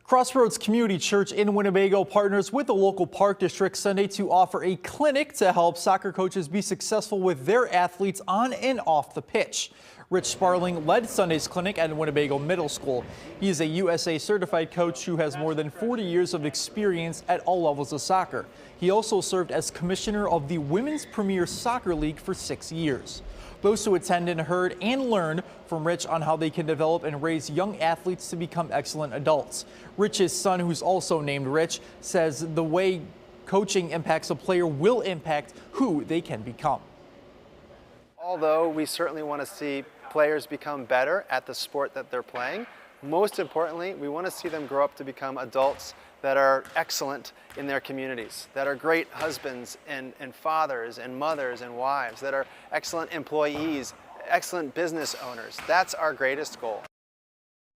Crossroads Community Church in Winnebago partners with the local park district Sunday to offer a clinic to help soccer coaches be successful with their athletes on and off the pitch. Rich Sparling led Sunday's clinic at Winnebago Middle School. He is a USA certified coach who has more than 40 years of experience at all levels of soccer. He also served as commissioner of the Women's Premier Soccer League for 6 years. Those who attended heard and learned from Rich on how they can develop and raise young athletes to become excellent adults. Rich's son, who's also named Rich, says the way coaching impacts a player will impact who they can become. Although we certainly want to see players become better at the sport that they're playing, most importantly, we want to see them grow up to become adults that are excellent in their communities, that are great husbands and fathers and mothers and wives, that are excellent employees, excellent business owners. That's our greatest goal.